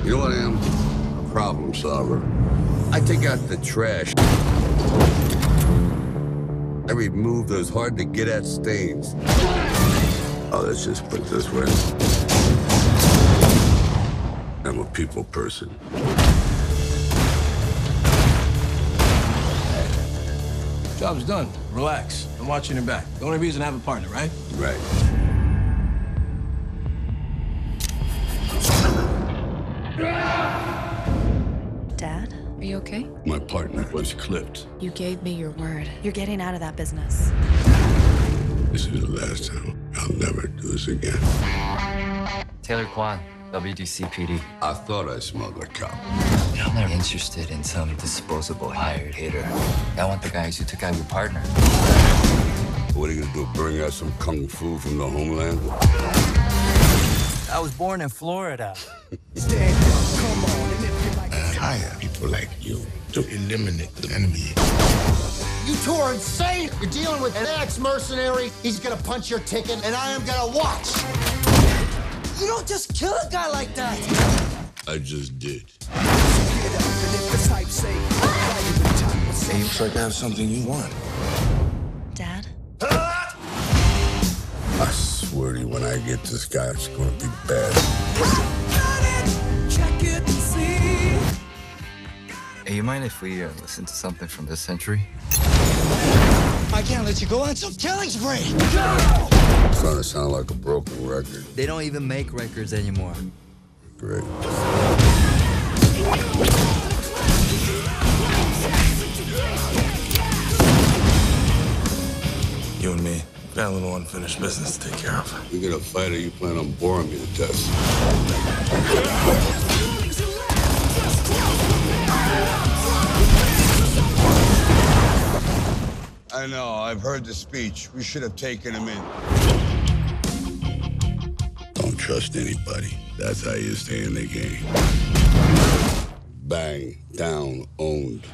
You know what I am? A problem solver. I take out the trash. I remove those hard-to-get-at stains. Oh, let's just put it this way. I'm a people person. Job's done. Relax. I'm watching your back. The only reason I have a partner, right? Right. Dad, are you okay? My partner was clipped. You gave me your word. You're getting out of that business. This is the last time. I'll never do this again. Taylor Kwan, WDCPD. I thought I smelled a cop. I'm not interested in some disposable hired hitter. I want the guys who took out your partner. What are you gonna do, bring out some kung fu from the homeland? I was born in Florida. I hire people like you to eliminate the enemy. You two are insane! You're dealing with an ex-mercenary. He's gonna punch your ticket, and I am gonna watch. You don't just kill a guy like that. I just did. Hey, looks like I have something you want. Dad? I swear to you, when I get this guy, it's gonna be bad. Hey, you mind if we listen to something from this century? I can't let you go on some killing spree. It's starting to sound like a broken record. They don't even make records anymore. Great. You and me got a little unfinished business to take care of. You gonna fight or you plan on boring me to death? I know, I've heard the speech. We should have taken him in. Don't trust anybody. That's how you stay in the game. Bang, down, owned.